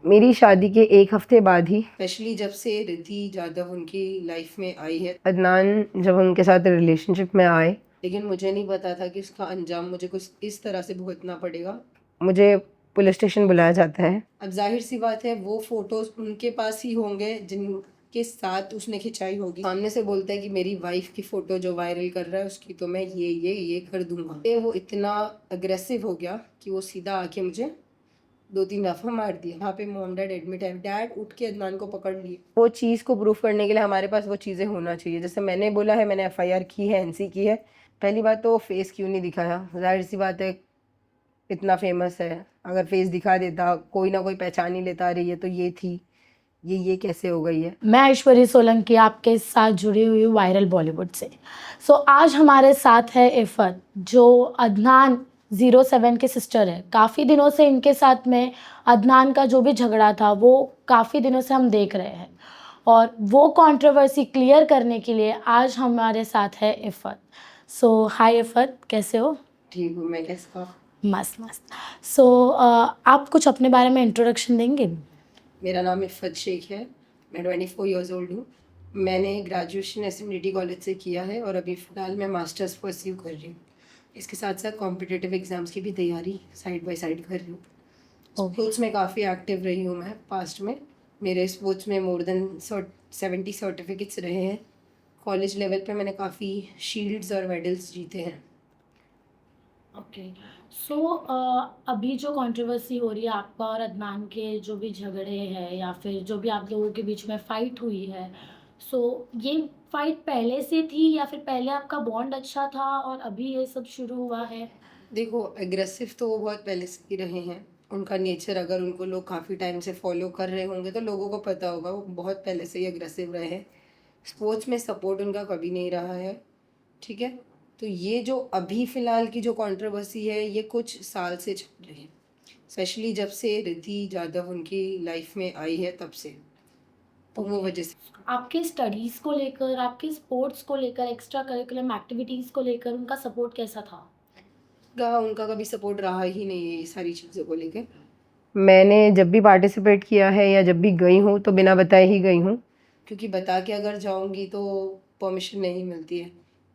मेरी शादी के एक हफ्ते बाद ही स्पेशली जब से रिद्धि जाधव उनकी लाइफ में आई है, अदनान जब उनके साथ रिलेशनशिप में आए, लेकिन मुझे नहीं पता था कि उसका अंजाम मुझे कुछ इस तरह से भुगतना पड़ेगा। मुझे पुलिस स्टेशन बुलाया जाता है। अब जाहिर सी बात है वो फोटोज उनके पास ही होंगे जिनके साथ उसने खिंचाई होगी। सामने से बोलता है कि मेरी वाइफ की फोटो जो वायरल कर रहा है उसकी तो मैं ये कर दूंगा। ये वो इतना अग्रेसिव हो गया कि वो सीधा आके मुझे 2-3 दफा मार दिया। यहाँ पे मॉम डैड एडमिट है, डैड उठ के अदनान को पकड़ लिए। वो चीज़ को प्रूफ करने के लिए हमारे पास वो चीज़ें होना चाहिए। जैसे मैंने बोला है, मैंने एफआईआर की है, एनसी की है। पहली बात तो फेस क्यों नहीं दिखाया? जाहिर सी बात है, इतना फेमस है, अगर फेस दिखा देता कोई ना कोई पहचान ही लेता, अरे ये तो ये थी, ये कैसे हो गई है। मैं ऐश्वर्या सोलंकी आपके साथ जुड़ी हुई हूँ वायरल बॉलीवुड से। आज हमारे साथ है इफ़त, जो अदनान 07 के सिस्टर है। काफ़ी दिनों से इनके साथ में अदनान का जो भी झगड़ा था वो काफ़ी दिनों से हम देख रहे हैं, और वो कंट्रोवर्सी क्लियर करने के लिए आज हमारे साथ है इफ़त। हाय इफ़त, कैसे हो? ठीक हूँ, मैं कैसा? मस्त मस्त। आप कुछ अपने बारे में इंट्रोडक्शन देंगे? मेरा नाम इफ़त शेख है, मैं 24 ईयर्स ओल्ड हूँ। मैंने ग्रेजुएशन SMDT कॉलेज से किया है और अभी फ़िलहाल मैं मास्टर्स परस्यू कर रही हूँ। इसके साथ साथ कॉम्पिटिटिव एग्ज़ाम्स की भी तैयारी साइड बाय साइड कर रही हूँ। स्पोर्ट्स में काफ़ी एक्टिव रही हूँ मैं पास्ट में। मेरे स्पोर्ट्स में मोर देन 70 सर्टिफिकेट्स रहे हैं। कॉलेज लेवल पे मैंने काफ़ी शील्ड्स और मेडल्स जीते हैं। ओके। अभी जो कंट्रोवर्सी हो रही है आपका और अदनान के, जो भी झगड़े हैं या फिर जो भी आप लोगों के बीच में फ़ाइट हुई है, ये फ़ाइट पहले से थी या फिर पहले आपका बॉन्ड अच्छा था और अभी ये सब शुरू हुआ है? देखो, एग्रेसिव तो वो बहुत पहले से ही रहे हैं। उनका नेचर अगर उनको लोग काफ़ी टाइम से फॉलो कर रहे होंगे तो लोगों को पता होगा, वो बहुत पहले से ही एग्रेसिव रहे हैं। स्पोर्ट्स में सपोर्ट उनका कभी नहीं रहा है, ठीक है। तो ये जो अभी फ़िलहाल की जो कंट्रोवर्सी है ये कुछ साल से चल रही है, स्पेशली जब से रिद्धि जाधव उनकी लाइफ में आई है तब से। तो वो वजह से आपके स्टडीज़ को लेकर, आपके स्पोर्ट्स को लेकर, एक्स्ट्रा करिकुलम एक्टिविटीज़ को लेकर उनका सपोर्ट कैसा था? उनका कभी सपोर्ट रहा ही नहीं है ये सारी चीज़ों को लेकर। मैंने जब भी पार्टिसिपेट किया है या जब भी गई हूँ तो बिना बताए ही गई हूँ। क्योंकि बता के अगर जाऊंगी तो परमिशन नहीं मिलती है।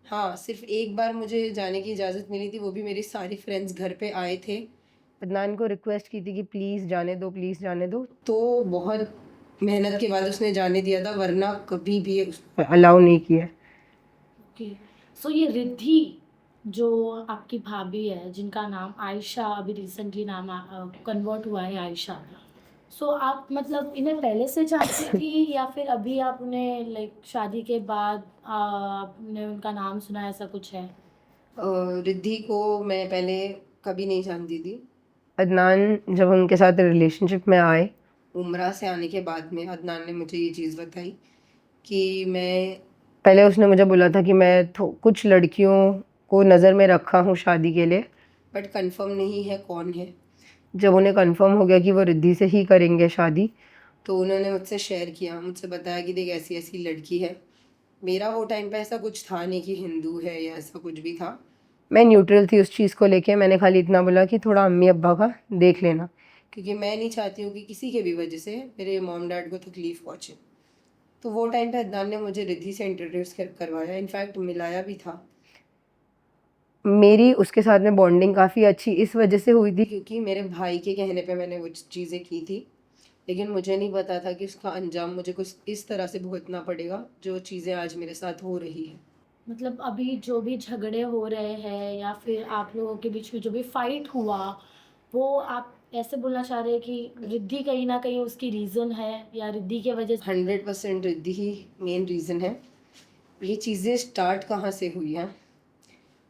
हाँ, सिर्फ एक बार मुझे जाने की इजाज़त मिली थी, वो भी मेरी सारी फ्रेंड्स घर पे आए थे अदनान को रिक्वेस्ट की थी कि प्लीज़ जाने दो, प्लीज़ जाने दो, तो बहुत मेहनत के बाद उसने जाने दिया था, वरना कभी भी अलाउ नहीं किया। ओके। ये रिद्धि जो आपकी भाभी है, जिनका नाम आयशा अभी रिसेंटली नाम कन्वर्ट हुआ है आयशा, आप मतलब इन्हें पहले से जानती थी या फिर अभी आप उन्हें लाइक शादी के बाद आपने उनका नाम सुना, ऐसा कुछ है? रिद्धि को मैं पहले कभी नहीं जानती थी। अदनान जब उनके साथ रिलेशनशिप में आए, उम्रा से आने के बाद में अदनान ने मुझे ये चीज़ बताई कि मैं पहले उसने मुझे बोला था कि मैं कुछ लड़कियों को नज़र में रखा हूँ शादी के लिए, बट कंफर्म नहीं है कौन है। जब उन्हें कंफर्म हो गया कि वो रिद्धि से ही करेंगे शादी, तो उन्होंने मुझसे शेयर किया, मुझसे बताया कि देख ऐसी ऐसी लड़की है। मेरा वो टाइम पे ऐसा कुछ था नहीं कि हिंदू है या ऐसा कुछ भी था। मैं न्यूट्रल थी उस चीज़ को लेके। मैंने खाली इतना बोला कि थोड़ा अम्मी अब्बा का देख लेना, क्योंकि मैं नहीं चाहती हूँ कि किसी के भी वजह से मेरे मॉम डैड को तकलीफ़ पहुँचे। तो वो टाइम पे अदनान ने मुझे रिद्धि से इंट्रोड्यूस करवाया, इनफैक्ट मिलाया भी था। मेरी उसके साथ में बॉन्डिंग काफ़ी अच्छी इस वजह से हुई थी क्योंकि मेरे भाई के कहने पे मैंने वो चीज़ें की थी, लेकिन मुझे नहीं पता था कि उसका अंजाम मुझे कुछ इस तरह से भुगतना पड़ेगा जो चीज़ें आज मेरे साथ हो रही है। मतलब अभी जो भी झगड़े हो रहे हैं या फिर आप लोगों के बीच में जो भी फाइट हुआ, वो आप ऐसे बोलना चाह रहे हैं कि रिद्धि कहीं ना कहीं उसकी रीज़न है, या रिद्धि के वजह से? 100% रिद्धि ही मेन रीज़न है। ये चीज़ें स्टार्ट कहाँ से हुई हैं?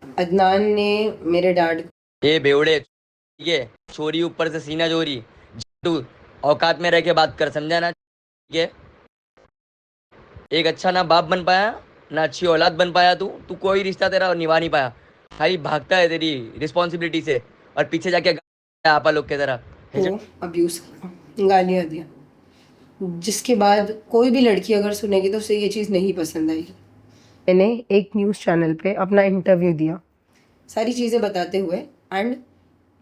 अदनान ने मेरे डैड ए बेवड़े, ठीक है, चोरी ऊपर से सीना चोरी। तू औकात में रह के बात कर, समझा ना? ठीक है, एक अच्छा ना बाप बन पाया ना अच्छी औलाद बन पाया। तू तू कोई रिश्ता तेरा निभा नहीं पाया, खाली भागता है तेरी रिस्पॉन्सिबिलिटी से और पीछे जाके आपा लोग की तरह। को अब्यूज़ किया, गालियाँ दिया, जिसके बाद कोई भी लड़की अगर सुनेगी तो उसे ये चीज़ नहीं पसंद आएगी। मैंने एक न्यूज़ चैनल पे अपना इंटरव्यू दिया, सारी चीज़ें बताते हुए, एंड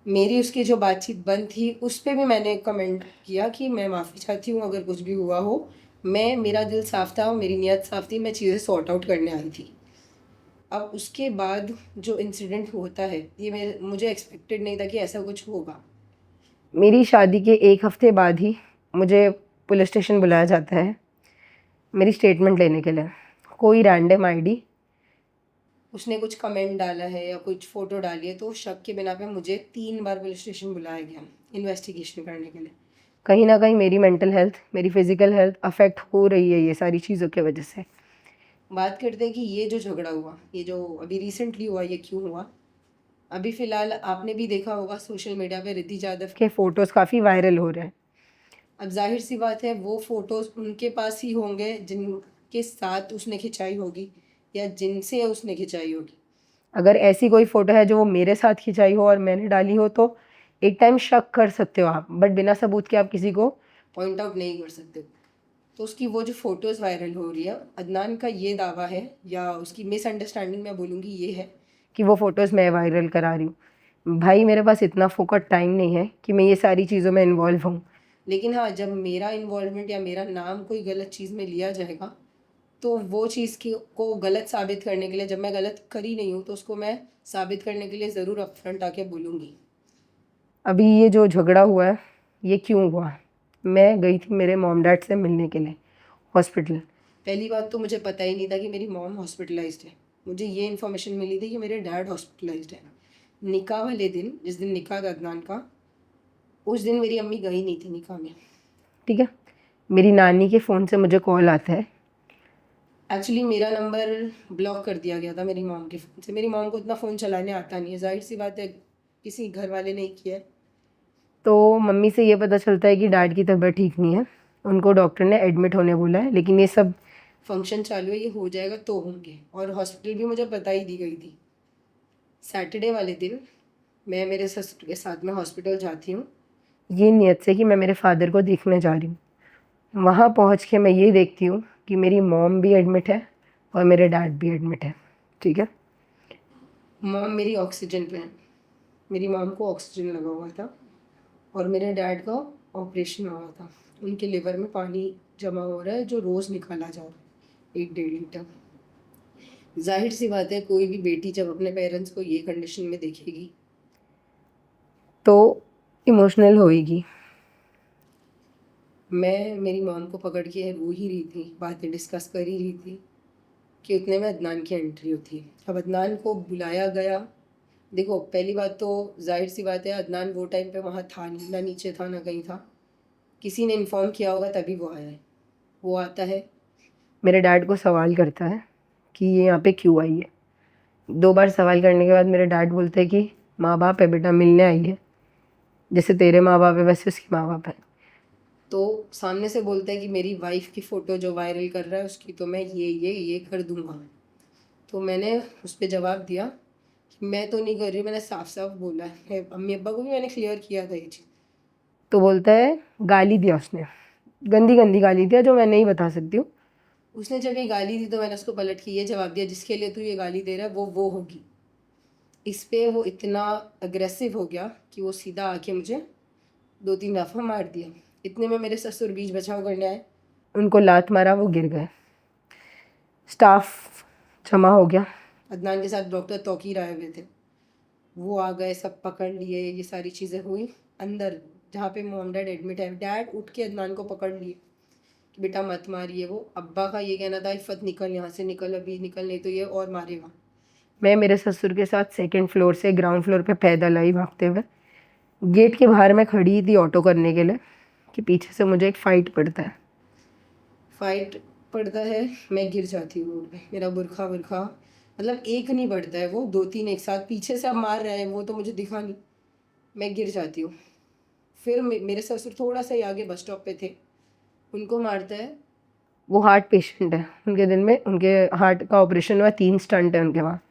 मेरी उसकी जो बातचीत बंद थी उस पे भी मैंने कमेंट किया कि मैं माफ़ी चाहती हूँ अगर कुछ भी हुआ हो। मैं मेरा दिल साफ़ था, मेरी नीयत साफ़ थी, मैं चीज़ें सॉर्ट आउट करने आई थी। अब उसके बाद जो इंसिडेंट होता है ये मुझे एक्सपेक्टेड नहीं था कि ऐसा कुछ होगा। मेरी शादी के 1 हफ़्ते बाद ही मुझे पुलिस स्टेशन बुलाया जाता है मेरी स्टेटमेंट लेने के लिए। कोई रैंडम आईडी उसने कुछ कमेंट डाला है या कुछ फ़ोटो डाली है तो शक के बिना पे मुझे 3 बार पुलिस स्टेशन बुलाया गया इन्वेस्टिगेशन करने के लिए। कहीं न कहीं मेरी मेंटल हेल्थ, मेरी फ़िज़िकल हेल्थ अफ़ेक्ट हो रही है ये सारी चीज़ों की वजह से। बात करते हैं कि ये जो झगड़ा हुआ, ये जो अभी रिसेंटली हुआ, ये क्यों हुआ? अभी फ़िलहाल आपने भी देखा होगा सोशल मीडिया पे रिद्धि जाधव के फ़ोटोज़ काफ़ी वायरल हो रहे हैं। अब ज़ाहिर-सी बात है वो फ़ोटोज़ उनके पास ही होंगे जिनके साथ उसने खिंचाई होगी या जिनसे उसने खिंचाई होगी। अगर ऐसी कोई फ़ोटो है जो वो मेरे साथ खिंचाई हो और मैंने डाली हो तो एक टाइम शक कर सकते हो आप, बट बिना सबूत के आप किसी को पॉइंट आउट नहीं कर सकते। तो उसकी वो जो फ़ोटोज़ वायरल हो रही है, अदनान का ये दावा है या उसकी मिसअंडरस्टैंडिंग मैं बोलूँगी ये है कि वो फ़ोटोज़ मैं वायरल करा रही हूँ। भाई मेरे पास इतना फ़ोकट टाइम नहीं है कि मैं ये सारी चीज़ों में इन्वॉल्व हूँ। लेकिन हाँ, जब मेरा इन्वॉल्वमेंट या मेरा नाम कोई गलत चीज़ में लिया जाएगा, तो वो चीज़ को गलत साबित करने के लिए जब मैं गलत करी नहीं हूँ, तो उसको मैं साबित करने के लिए ज़रूर अपफ्रंट आके बोलूँगी। अभी ये जो झगड़ा हुआ है, ये क्यों हुआ? मैं गई थी मेरे मॉम-डैड से मिलने के लिए हॉस्पिटल। पहली बात तो मुझे पता ही नहीं था कि मेरी मॉम हॉस्पिटलाइज़्ड है। मुझे ये इन्फॉर्मेशन मिली थी कि मेरे डैड हॉस्पिटलाइज़्ड है। निकाह वाले दिन, जिस दिन निकाह था अदनान का, उस दिन मेरी अम्मी गई नहीं थी निकाह में। ठीक है? मेरी नानी के फ़ोन से मुझे कॉल आता है। एक्चुअली मेरा नंबर ब्लॉक कर दिया गया था मेरी मॉम के फ़ोन से। मेरी मॉम को उतना फ़ोन चलाने आता नहीं है, ज़ाहिर-सी बात है, किसी घर वाले ने ही किया है। तो मम्मी से ये पता चलता है कि डैड की तबीयत ठीक नहीं है। उनको डॉक्टर ने एडमिट होने बोला है, लेकिन ये सब फंक्शन चालू है, ये हो जाएगा तो होंगे और हॉस्पिटल भी मुझे बता ही दी गई थी। सैटरडे वाले दिन मैं मेरे ससुर के साथ में हॉस्पिटल जाती हूँ। ये नियत से कि मैं मेरे फ़ादर को देखने जा रही हूँ। वहाँ पहुँच के मैं ये देखती हूँ कि मेरी मॉम भी एडमिट है और मेरे डैड भी एडमिट है। ठीक है? मॉम मेरी ऑक्सीजन पे है। मेरी मॉम को ऑक्सीजन लगा हुआ था और मेरे डैड का ऑपरेशन हुआ था। उनके लिवर में पानी जमा हो रहा है जो रोज़ निकाला जा रहा है 1 डेढ़ लीटर। ज़ाहिर सी बात है कोई भी बेटी जब अपने पेरेंट्स को ये कंडीशन में देखेगी तो इमोशनल होएगी। मैं मेरी मॉम को पकड़ के रो ही रही थी, बातें डिस्कस कर ही रही थी कि उतने में अदनान की एंट्री होती है। अब अदनान को बुलाया गया। देखो पहली बात तो ज़ाहिर सी बात है अदनान वो टाइम पे वहाँ था नहीं, ना नीचे था ना कहीं था। किसी ने इन्फॉर्म किया होगा तभी वो आया है। वो आता है, मेरे डैड को सवाल करता है कि ये यहाँ पे क्यों आई है। 2 बार सवाल करने के बाद मेरे डैड बोलते हैं कि माँ बाप है बेटा, मिलने आई है। जैसे तेरे माँ बाप है वैसे उसकी माँ बाप है। तो सामने से बोलता है कि मेरी वाइफ़ की फ़ोटो जो वायरल कर रहा है उसकी तो मैं ये कर दूँगा। तो मैंने उस पे जवाब दिया कि मैं तो नहीं कर रही, मैंने साफ-साफ बोला है। अम्मी अब्बा को भी मैंने क्लियर किया था ये चीज़। तो बोलता है गाली दिया उसने, गंदी-गंदी गाली दिया जो मैं नहीं बता सकती हूँ। उसने जब ये गाली दी तो मैंने उसको पलट के ये जवाब दिया जिसके लिए तू ये गाली दे रहा है वो होगी। इस पे वो इतना अग्रेसिव हो गया कि वो सीधा आके मुझे 2-3 दफ़ा मार दिया। इतने में मेरे ससुर बीच बचाव करने आए। उनको लात मारा, वो गिर गए। स्टाफ जमा हो गया। अदनान के साथ डॉक्टर तौकीर आए हुए थे। वो आ गए, सब पकड़ लिए, ये सारी चीज़ें हुई। अंदर जहाँ पे मॉम डैड एडमिट है, डैड उठ के अदनान को पकड़ लिए कि बेटा मत मारिए। वो अब्बा का ये कहना था इफ़त निकल यहाँ से, निकल अभी निकल, नहीं तो ये और मारेगा। मैं मेरे ससुर के साथ 2nd फ्लोर से ग्राउंड फ्लोर पे पैदल आई भागते हुए। गेट के बाहर मैं खड़ी थी ऑटो करने के लिए कि पीछे से मुझे एक फ़ाइट पड़ता है। फाइट पड़ता है, मैं गिर जाती हूँ रोड पे। मेरा बुरखा वुरखा मतलब एक नहीं पड़ता है, वो 2-3 एक साथ पीछे से अब मार रहे हैं, वो तो मुझे दिखा नहीं। मैं गिर जाती हूँ। फिर मेरे ससुर थोड़ा सा ही आगे बस स्टॉप पे थे, उनको मारता है। वो हार्ट पेशेंट है, उनके दिल में उनके हार्ट का ऑपरेशन हुआ, 3 स्टंट है उनके वहाँ।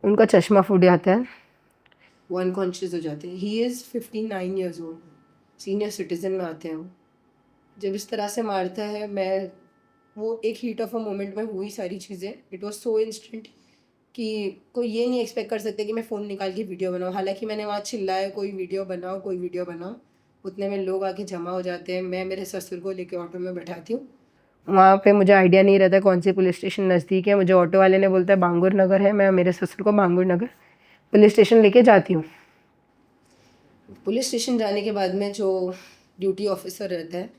उनका चश्मा फूट जाता है। वो अनकॉन्शियस हो जाते हैं। He is 59 years old, senior citizen में आते हैं वो। जब इस तरह से मारता है, मैं वो एक हीट ऑफ अ मोमेंट में हुई सारी चीज़ें, इट वाज सो इंस्टेंट कि कोई ये नहीं एक्सपेक्ट कर सकते कि मैं फ़ोन निकाल के वीडियो बनाऊँ। हालाँकि मैंने वहाँ चिल्लाया कोई वीडियो बनाओ, कोई वीडियो बनाओ। उतने में लोग आके जमा हो जाते हैं। मैं मेरे ससुर को लेके ऑटो में बैठाती हूँ। वहाँ पे मुझे आइडिया नहीं रहता कौन सी पुलिस स्टेशन नज़दीक है। मुझे ऑटो वाले ने बोलता है बांगुर नगर है। मैं मेरे ससुर को बांगुर नगर पुलिस स्टेशन लेके जाती हूँ। पुलिस स्टेशन जाने के बाद में जो ड्यूटी ऑफिसर रहता है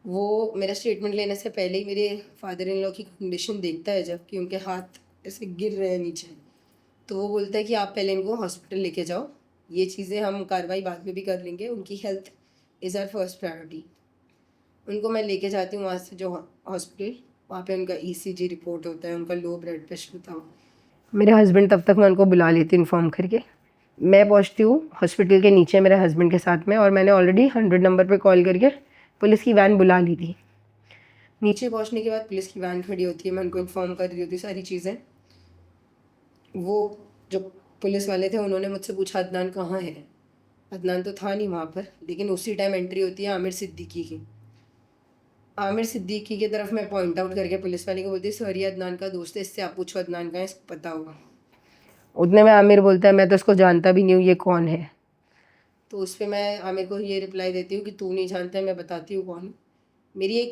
वो मेरा स्टेटमेंट लेने से पहले ही मेरे फादर इन लॉ की कंडीशन देखता है, जब कि उनके हाथ ऐसे गिर रहे हैं नीचे, तो वो बोलता है कि आप पहले इनको हॉस्पिटल लेके जाओ, ये चीज़ें हम कार्रवाई बाद में भी कर लेंगे, उनकी health is our first priority. उनको मैं लेके जाती हूँ वहाँ से जो हॉस्पिटल, वहाँ पे उनका ईसीजी रिपोर्ट होता है, उनका लो ब्लड प्रेशर होता है। मेरे हस्बैंड तब तक मैं उनको बुला लेती हूँ इन्फॉर्म करके। मैं पहुँचती हूँ हॉस्पिटल के नीचे मेरे हस्बैंड के साथ में, और मैंने ऑलरेडी 100 नंबर पे कॉल करके पुलिस की वैन बुला ली थी। नीचे पहुँचने के बाद पुलिस की वैन खड़ी होती है, मैं उनको इन्फॉर्म कर रही होती सारी चीज़ें। वो जो पुलिस वाले थे उन्होंने मुझसे पूछा अदनान कहाँ है। अदनान तो था नहीं वहाँ पर, लेकिन उसी टाइम एंट्री होती है आमिर सिद्दीकी की। आमिर सिद्दीकी की तरफ मैं पॉइंट आउट करके पुलिस वाले को बोलती सर ये अदनान का दोस्त है, इससे आप पूछो अदनान का है, इसको पता होगा। उतने में आमिर बोलता है मैं तो इसको जानता भी नहीं हूँ, ये कौन है। तो उस पर मैं आमिर को ये रिप्लाई देती हूँ कि तू नहीं जानता है, मैं बताती हूँ कौन। मेरी एक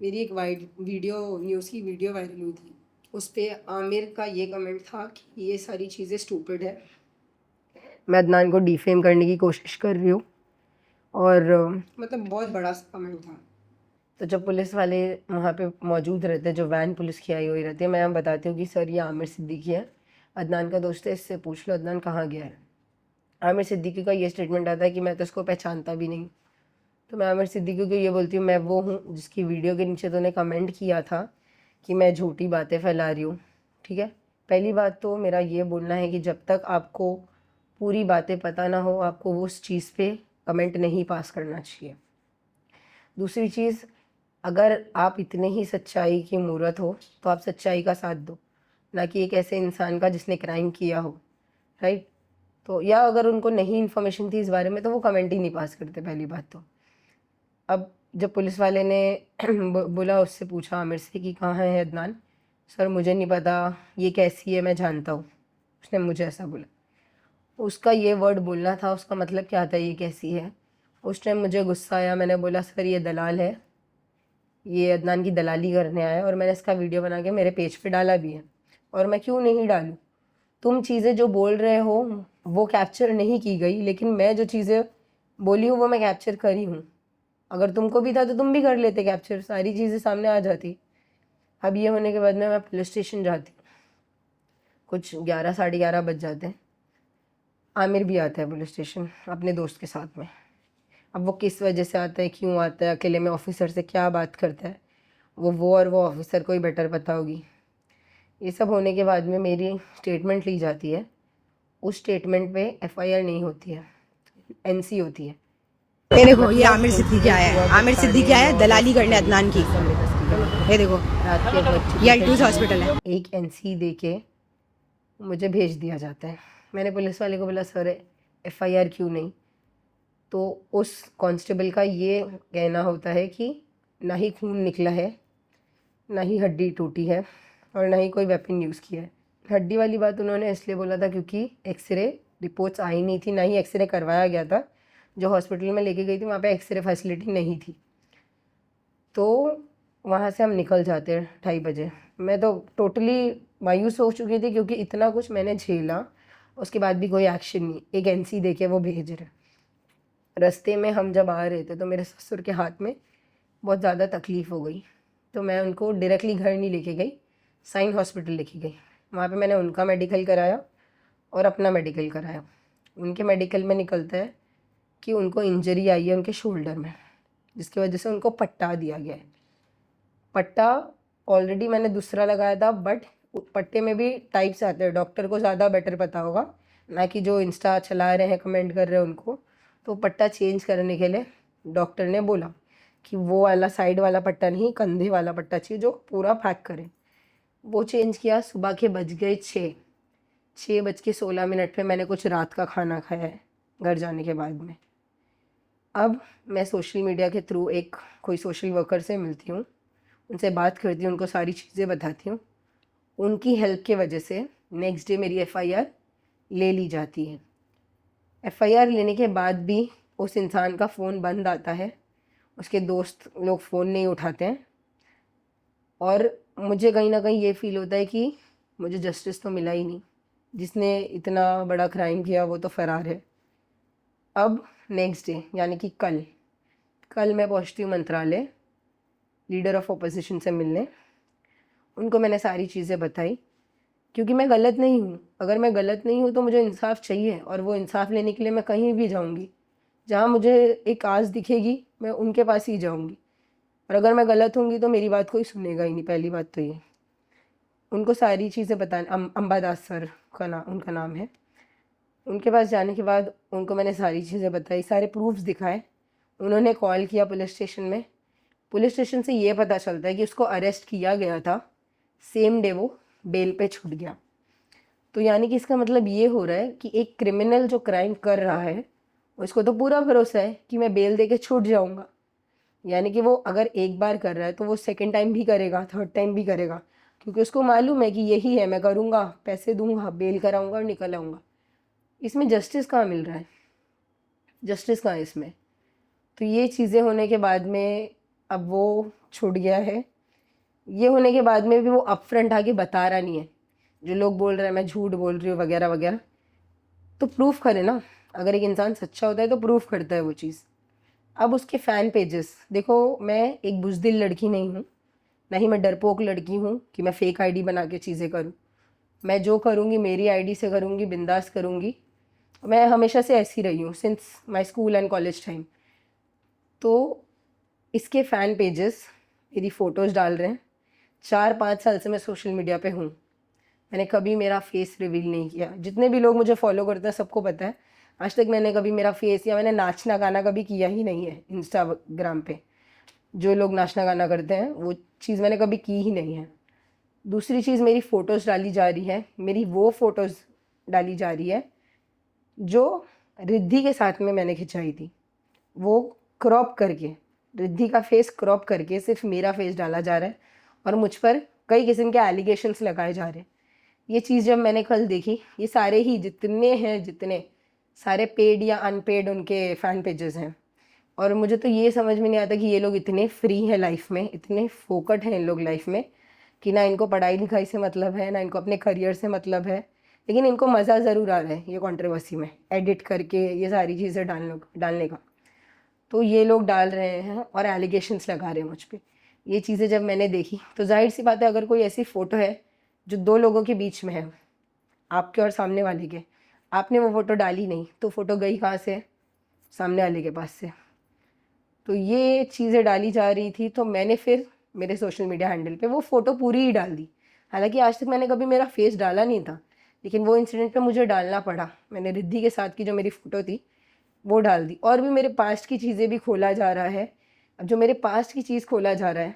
वीडियो न्यूज़ की वीडियो वायरल हुई थी, उस पर आमिर का ये कमेंट था कि ये सारी चीज़ें स्टूपिड है, मैं अदनान को डिफेम करने की कोशिश कर रही हूँ, और मतलब बहुत बड़ा कमेंट था। तो जब पुलिस वाले वहाँ पे मौजूद रहते हैं, जो वैन पुलिस की आई हुई रहती है, मैं बताती हूँ कि सर ये आमिर सिद्दीकी है, अदनान का दोस्त है, इससे पूछ लो अदनान कहाँ गया है। आमिर सिद्दीकी का ये स्टेटमेंट आता है कि मैं तो इसको पहचानता भी नहीं। तो मैं आमिर सिद्दीकी को ये बोलती हूँ मैं वो हूँ जिसकी वीडियो के नीचे तूने कमेंट किया था कि मैं झूठी बातें फैला रही हूँ, ठीक है। पहली बात तो मेरा ये बोलना है कि जब तक आपको पूरी बातें पता ना हो आपको वो उस चीज़ पे कमेंट नहीं पास करना चाहिए। दूसरी चीज़, अगर आप इतने ही सच्चाई की मूरत हो तो आप सच्चाई का साथ दो, ना कि एक ऐसे इंसान का जिसने क्राइम किया हो, राइट। तो या अगर उनको नहीं इन्फॉर्मेशन थी इस बारे में तो वो कमेंट ही नहीं पास करते, पहली बात तो। अब जब पुलिस वाले ने बोला, उससे पूछा आमिर से कि कहाँ है अदनान, सर मुझे नहीं पता, ये कैसी है मैं जानता हूँ, उसने मुझे ऐसा बोला। उसका ये वर्ड बोलना था, उसका मतलब क्या था ये कैसी है। उस टाइम मुझे गुस्सा आया, मैंने बोला सर ये दलाल है, ये अदनान की दलाली करने आया है, और मैंने इसका वीडियो बना के मेरे पेज पे डाला भी है, और मैं क्यों नहीं डालूँ। तुम चीज़ें जो बोल रहे हो वो कैप्चर नहीं की गई, लेकिन मैं जो चीज़ें बोली हूँ वो मैं कैप्चर करी हूँ। अगर तुमको भी था तो तुम भी कर लेते कैप्चर, सारी चीज़ें सामने आ जाती। अब ये होने के बाद में मैं पुलिस स्टेशन जाती हूँ, कुछ 11 साढ़े 11 बज जाते हैं। आमिर भी आता है पुलिस स्टेशन अपने दोस्त के साथ में। अब वो किस वजह से आता है, क्यों आता है, अकेले में ऑफिसर से क्या बात करता है, वो और वो ऑफिसर को ही बेटर पता होगी। ये सब होने के बाद में मेरी स्टेटमेंट ली जाती है। उस स्टेटमेंट पे एफआईआर नहीं होती है, एनसी होती है। ये देखो ये आमिर सिद्दीकी आया है, आमिर सिद्दीकी आया है दलाली करने अदनान की। ये देखो ये अल्टूज हॉस्पिटल है। एक एनसी दे के मुझे भेज दिया जाता है। मैंने पुलिस वाले को बोला सर एफआईआर क्यों नहीं, तो उस कांस्टेबल का ये कहना होता है कि ना ही खून निकला है, ना ही हड्डी टूटी है, और ना ही कोई वेपन यूज़ किया है। हड्डी वाली बात उन्होंने इसलिए बोला था क्योंकि एक्सरे रिपोर्ट्स आई नहीं थी, ना ही एक्सरे करवाया गया था। जो हॉस्पिटल में लेके गई थी वहाँ पे एक्सरे फैसिलिटी नहीं थी। तो वहाँ से हम निकल जाते हैं 2:30 बजे। मैं तो टोटली मायूस हो चुकी थी क्योंकि इतना कुछ मैंने झेला, उसके बाद भी कोई एक्शन नहीं। एक एनसी दे के वो भेज रहे। रास्ते में हम जब आ रहे थे तो मेरे ससुर के हाथ में बहुत ज़्यादा तकलीफ़ हो गई, तो मैं उनको डायरेक्टली घर नहीं लेके गई, साइन हॉस्पिटल लेके गई। वहाँ पे मैंने उनका मेडिकल कराया और अपना मेडिकल कराया। उनके मेडिकल में निकलता है कि उनको इंजरी आई है उनके शोल्डर में, जिसकी वजह से उनको पट्टा दिया गया है। पट्टा ऑलरेडी मैंने दूसरा लगाया था, बट पट्टे में भी टाइप्स आते हैं, डॉक्टर को ज़्यादा बेटर पता होगा, ना कि जो इंस्टा चला रहे हैं कमेंट कर रहे हैं उनको। तो पट्टा चेंज करने के लिए डॉक्टर ने बोला कि वो वाला साइड वाला पट्टा नहीं, कंधे वाला पट्टा चाहिए जो पूरा पैक करे। वो चेंज किया। सुबह के बज गए 6:16 पे मैंने कुछ रात का खाना खाया है घर जाने के बाद में। अब मैं सोशल मीडिया के थ्रू एक कोई सोशल वर्कर से मिलती हूँ, उनसे बात करती हूँ, उनको सारी चीज़ें बताती हूँ। उनकी हेल्प के वजह से नेक्स्ट डे मेरी एफआईआर ले ली जाती है। एफआईआर लेने के बाद भी उस इंसान का फ़ोन बंद आता है, उसके दोस्त लोग फ़ोन नहीं उठाते हैं और मुझे कहीं ना कहीं ये फील होता है कि मुझे जस्टिस तो मिला ही नहीं। जिसने इतना बड़ा क्राइम किया वो तो फ़रार है। अब नेक्स्ट डे यानी कि कल मैं पहुंचती हूँ मंत्रालय लीडर ऑफ अपोजिशन से मिलने। उनको मैंने सारी चीज़ें बताई क्योंकि मैं गलत नहीं हूँ। अगर मैं गलत नहीं हूँ तो मुझे इंसाफ चाहिए और वो इंसाफ लेने के लिए मैं कहीं भी जाऊँगी, जहाँ मुझे एक आस दिखेगी मैं उनके पास ही जाऊँगी। और अगर मैं गलत होंगी तो मेरी बात कोई सुनेगा ही नहीं। पहली बात तो ये, उनको सारी चीज़ें बताने, अंबादास सर का उनका नाम है। उनके पास जाने के बाद उनको मैंने सारी चीज़ें बताई, सारे प्रूफ्स दिखाए। उन्होंने कॉल किया पुलिस स्टेशन में। पुलिस स्टेशन से ये पता चलता है कि उसको अरेस्ट किया गया था, सेम डे वो बेल पे छूट गया। तो यानी कि इसका मतलब ये हो रहा है कि एक क्रिमिनल जो क्राइम कर रहा है उसको तो पूरा भरोसा है कि मैं बेल दे के छूट जाऊँगा। यानी कि वो अगर एक बार कर रहा है तो वो सेकंड टाइम भी करेगा, थर्ड टाइम भी करेगा, क्योंकि उसको मालूम है कि यही है, मैं करूँगा, पैसे दूंगा, बेल कराऊँगा और निकल आऊँगा। इसमें जस्टिस कहाँ मिल रहा है? जस्टिस कहाँ है इसमें? तो ये चीज़ें होने के बाद में अब वो छूट गया है। ये होने के बाद में भी वो अपफ्रंट आके बता रहा नहीं है। जो लोग बोल रहे हैं मैं झूठ बोल रही हूँ वगैरह वगैरह, तो प्रूफ करे ना। अगर एक इंसान सच्चा होता है तो प्रूफ करता है वो चीज़। अब उसके फ़ैन पेजेस देखो, मैं एक बुज़दिल लड़की नहीं हूँ, ना ही मैं डरपोक लड़की हूँ कि मैं फ़ेक आईडी बना के चीज़ें करूँ। मैं जो करूँगी मेरी आईडी से करूँगी, बिंदास करूँगी। मैं हमेशा से ऐसी रही हूँ since my school and college time. तो इसके फ़ैन पेजेस मेरी फ़ोटोज़ डाल रहे हैं। 4-5 साल से मैं सोशल मीडिया पे हूँ, मैंने कभी मेरा फेस रिवील नहीं किया। जितने भी लोग मुझे फॉलो करते हैं सबको पता है, आज तक मैंने कभी मेरा फेस या मैंने नाचना गाना कभी किया ही नहीं है। इंस्टाग्राम पे जो लोग नाचना गाना करते हैं वो चीज़ मैंने कभी की ही नहीं है। दूसरी चीज़, मेरी फ़ोटोज़ डाली जा रही है, मेरी वो फ़ोटोज़ डाली जा रही है जो रिद्धि के साथ में मैंने खिंचाई थी। वो क्रॉप करके, रिद्धि का फेस क्रॉप करके सिर्फ मेरा फेस डाला जा रहा है और मुझ पर कई किस्म के एलिगेशंस लगाए जा रहे हैं। ये चीज़ जब मैंने कल देखी, ये सारे ही जितने हैं, जितने सारे पेड या अनपेड उनके फ़ैन पेजेस हैं। और मुझे तो ये समझ में नहीं आता कि ये लोग इतने फ्री हैं लाइफ में, इतने फोकट हैं इन लोग लाइफ में कि ना इनको पढ़ाई लिखाई से मतलब है, ना इनको अपने करियर से मतलब है, लेकिन इनको मज़ा ज़रूर आ रहा है ये कंट्रोवर्सी में एडिट करके ये सारी चीज़ें डालने का। तो ये लोग डाल रहे हैं और एलिगेशंस लगा रहे हैं मुझ पे। ये चीज़ें जब मैंने देखी तो जाहिर सी बात है, अगर कोई ऐसी फ़ोटो है जो 2 लोगों के बीच में है, आपके और सामने वाले के, आपने वो फ़ोटो डाली नहीं तो फ़ोटो गई कहाँ से? सामने वाले के पास से। तो ये चीज़ें डाली जा रही थी तो मैंने फिर मेरे सोशल मीडिया हैंडल पे वो फ़ोटो पूरी ही डाल दी। हालांकि आज तक मैंने कभी मेरा फेस डाला नहीं था, लेकिन वो इंसिडेंट पे मुझे डालना पड़ा। मैंने रिद्धि के साथ की जो मेरी फ़ोटो थी वो डाल दी। और भी मेरे पास्ट की चीज़ें भी खोला जा रहा है। अब जो मेरे पास्ट की चीज़ खोला जा रहा है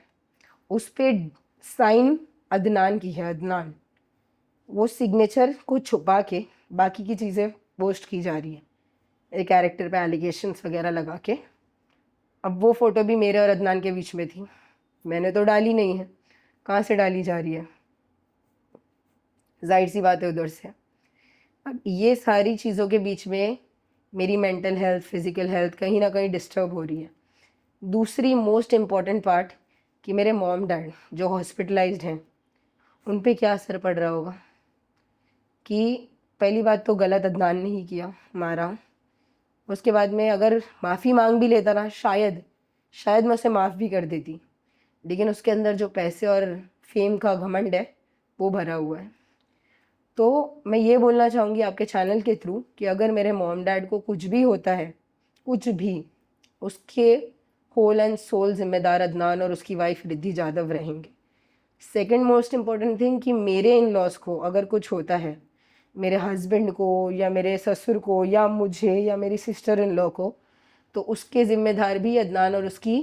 उस पर साइन अदनान की है, अदनान। वो सिग्नेचर को छुपा के बाकी की चीज़ें पोस्ट की जा रही है, मेरे कैरेक्टर पे एलिगेशंस वगैरह लगा के। अब वो फ़ोटो भी मेरे और अदनान के बीच में थी, मैंने तो डाली नहीं है, कहाँ से डाली जा रही है? जाहिर सी बात है उधर से। अब ये सारी चीज़ों के बीच में मेरी मेंटल हेल्थ, फिज़िकल हेल्थ कहीं ना कहीं डिस्टर्ब हो रही है। दूसरी मोस्ट इम्पॉर्टेंट पार्ट कि मेरे मॉम डैड जो हॉस्पिटलाइज्ड हैं उन पे क्या असर पड़ रहा होगा। कि पहली बात तो गलत अदनान ने ही किया, मारा। उसके बाद में अगर माफ़ी मांग भी लेता ना, शायद मैं उसे माफ़ भी कर देती, लेकिन उसके अंदर जो पैसे और फेम का घमंड है वो भरा हुआ है। तो मैं ये बोलना चाहूँगी आपके चैनल के थ्रू कि अगर मेरे मॉम डैड को कुछ भी होता है, कुछ भी, उसके होल एंड सोल जिम्मेदार अदनान और उसकी वाइफ रिद्धि जाधव रहेंगे। सेकंड मोस्ट इम्पॉर्टेंट थिंग कि मेरे इन लॉज को अगर कुछ होता है, मेरे हस्बैंड को या मेरे ससुर को या मुझे या मेरी सिस्टर इन लॉ को, तो उसके ज़िम्मेदार भी अदनान और उसकी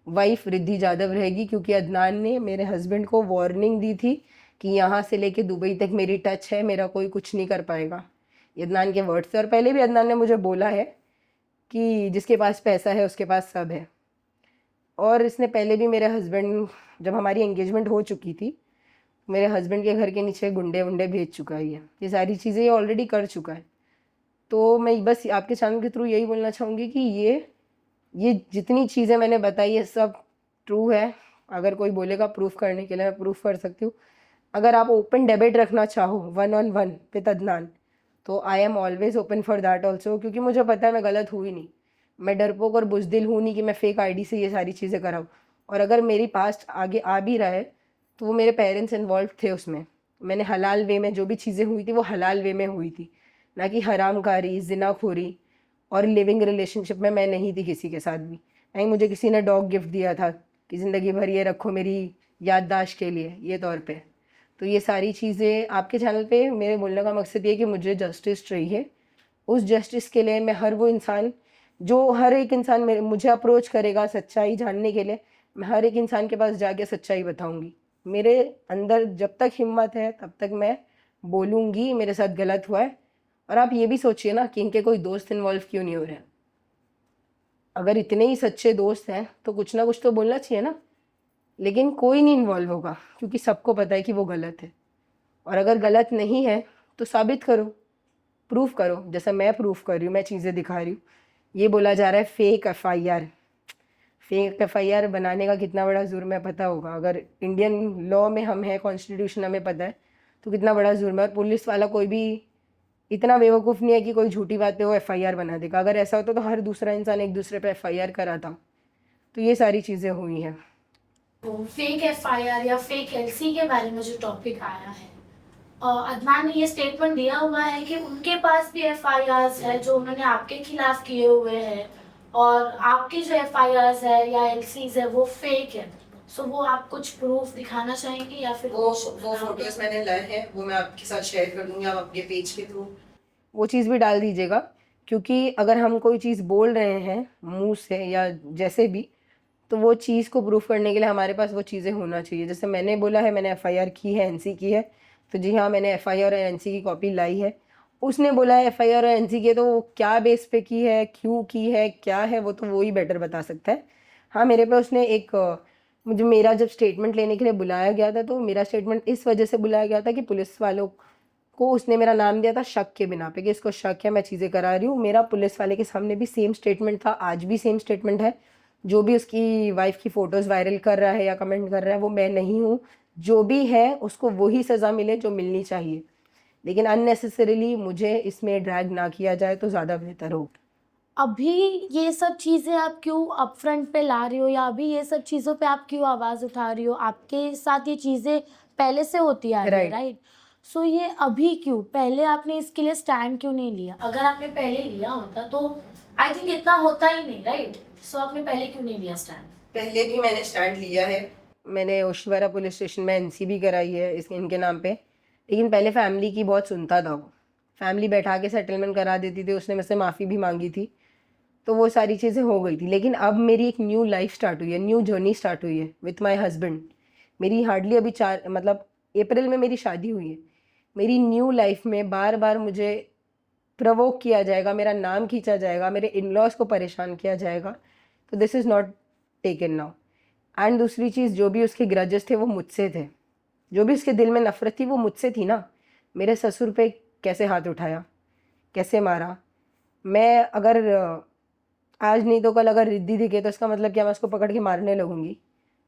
वाइफ रिद्धि जाधव रहेगी। क्योंकि अदनान ने मेरे हस्बैंड को वार्निंग दी थी कि यहाँ से लेके दुबई तक मेरी टच है, मेरा कोई कुछ नहीं कर पाएगा। ये अदनान के वर्ड से। और पहले भी अदनान ने मुझे बोला है कि जिसके पास पैसा है उसके पास सब है। और इसने पहले भी मेरे हस्बैंड, जब हमारी एंगेजमेंट हो चुकी थी मेरे हस्बैंड के घर के नीचे गुंडे वुंडे भेज चुका है ये सारी चीज़ें ये ऑलरेडी कर चुका है। तो मैं बस आपके चैनल के थ्रू यही बोलना चाहूँगी कि ये जितनी चीज़ें मैंने बताई है सब ट्रू है। अगर कोई बोलेगा प्रूफ करने के लिए मैं प्रूफ कर सकती हूँ। अगर आप ओपन डिबेट रखना चाहो 1-on-1 विद अदनान तो I am always open for that also, क्योंकि मुझे पता है मैं गलत हुई नहीं, मैं डरपोक और बुज़दिल हूँ नहीं कि मैं फेक आईडी से ये सारी चीज़ें कराऊँ। और अगर मेरी पास्ट आगे आ भी रहा है तो वो मेरे पेरेंट्स इन्वॉल्व थे उसमें। मैंने हलाल वे में जो भी चीज़ें हुई थी वो हलाल वे में हुई थी, ना कि हरामकारी ज़िनाखोरी और लिविंग रिलेशनशिप में मैं नहीं थी किसी के साथ भी। नहीं मुझे किसी ने डॉग गिफ्ट दिया था कि ज़िंदगी भर ये रखो मेरी याददाश्त के लिए ये तौर पे। तो ये सारी चीज़ें आपके चैनल पे मेरे बोलने का मकसद ये है कि मुझे जस्टिस चाहिए। उस जस्टिस के लिए मैं हर एक इंसान मुझे अप्रोच करेगा सच्चाई जानने के लिए, मैं हर एक इंसान के पास जाके सच्चाई बताऊंगी। मेरे अंदर जब तक हिम्मत है तब तक मैं बोलूँगी मेरे साथ गलत हुआ है। और आप ये भी सोचिए ना कि इनके कोई दोस्त इन्वॉल्व क्यों नहीं हो रहे हैं। अगर इतने ही सच्चे दोस्त हैं तो कुछ ना कुछ तो बोलना चाहिए ना, लेकिन कोई नहीं इन्वॉल्व होगा क्योंकि सबको पता है कि वो गलत है। और अगर गलत नहीं है तो साबित करो, प्रूफ करो, जैसा मैं प्रूफ कर रही हूँ, मैं चीज़ें दिखा रही हूँ। ये बोला जा रहा है फेक एफआईआर बनाने का कितना बड़ा जुर्म है पता होगा। अगर इंडियन लॉ में हम हैं, कॉन्स्टिट्यूशन हमें पता है तो कितना बड़ा जुर्म है। और पुलिस वाला कोई भी इतना बेवकूफ़ नहीं है कि कोई झूठी बात पे वो एफआईआर बना देगा। अगर ऐसा होता तो हर दूसरा इंसान एक दूसरे पे एफआईआर कराता। तो ये सारी चीज़ें हुई हैं। तो फेक एफआईआर या फेक एलसी के बारे में जो टॉपिक आया है, अदनान ने ये स्टेटमेंट दिया हुआ है कि उनके पास भी एफआईआर्स है जो उन्होंने आपके खिलाफ किए हुए हैं और आपके जो एफआईआर्स है या एलसीज है वो फेक है। सो वो आप कुछ प्रूफ दिखाना चाहेंगे या फिर वो फोटोज मैंने लाए हैं, वो मैं आपके साथ शेयर कर दूंगी, आप अपने पेज के थ्रू वो चीज़ भी डाल दीजिएगा। क्योंकि अगर हम कोई चीज़ बोल रहे हैं मुंह से या जैसे भी, तो वो चीज़ को प्रूफ करने के लिए हमारे पास वो चीज़ें होना चाहिए। जैसे मैंने बोला है मैंने एफआईआर की है, एनसी की है, तो जी हाँ मैंने एफआईआर और एनसी की कॉपी लाई है। उसने बोला है एफआईआर और एनसी की है, तो वो क्या बेस पे की है, क्यों की है, क्या है, वो तो वो ही बेटर बता सकता है। हाँ मेरे पे उसने मुझे मेरा जब स्टेटमेंट लेने के लिए बुलाया गया था तो मेरा स्टेटमेंट इस वजह से बुलाया गया था कि पुलिस वालों को उसने मेरा नाम दिया था शक के बिना पे कि इसको शक है मैं चीज़ें करा रही हूँ। मेरा पुलिस वाले के सामने भी सेम स्टेटमेंट था, आज भी सेम स्टेटमेंट है। जो भी उसकी वाइफ की फ़ोटोज़ वायरल कर रहा है या कमेंट कर रहा है वो मैं नहीं हूँ। जो भी है उसको वही सज़ा मिले जो मिलनी चाहिए, लेकिन अननेसेसरीली मुझे इसमें ड्रैग ना किया जाए तो ज़्यादा बेहतर हो। अभी ये सब चीज़ें आप क्यों अपफ्रंट पे ला रही हो या अभी ये सब चीज़ों पे आप क्यों आवाज़ उठा रही हो? आपके साथ ये चीज़ें पहले से होती आ रही है, राइट? सो ये अभी क्यों? पहले आपने इसके लिए स्टैंड क्यों नहीं लिया? अगर आपने पहले लिया होता तो आई थिंक इतना होता ही नहीं, राइट? सो आपने पहले क्यों नहीं लिया स्टैंड? पहले भी मैंने स्टैंड लिया है, मैंने ओशिवारा पुलिस स्टेशन में एनसी भी कराई है इनके नाम पे। लेकिन पहले फैमिली की बहुत सुनता था, वो फैमिली बैठा के सेटलमेंट करा देती थी, उसने मुझसे माफ़ी भी मांगी थी, तो वो सारी चीज़ें हो गई थी। लेकिन अब मेरी एक न्यू लाइफ स्टार्ट हुई है, न्यू जर्नी स्टार्ट हुई है विथ माय हस्बैंड। मेरी हार्डली अभी अप्रैल में मेरी शादी हुई है। मेरी न्यू लाइफ में बार बार मुझे प्रवोक किया जाएगा, मेरा नाम खींचा जाएगा, मेरे इन लॉज़ को परेशान किया जाएगा, तो this is not taken now. And दूसरी चीज़, जो भी उसके ग्रजेस थे वो मुझसे थे, जो भी उसके दिल में नफ़रत थी वो मुझसे थी ना। मेरे ससुर पे कैसे हाथ उठाया, कैसे मारा। मैं अगर आज नहीं तो कल अगर रिद्दी दिखे तो इसका मतलब क्या मैं उसको पकड़ के मारने लगूंगी?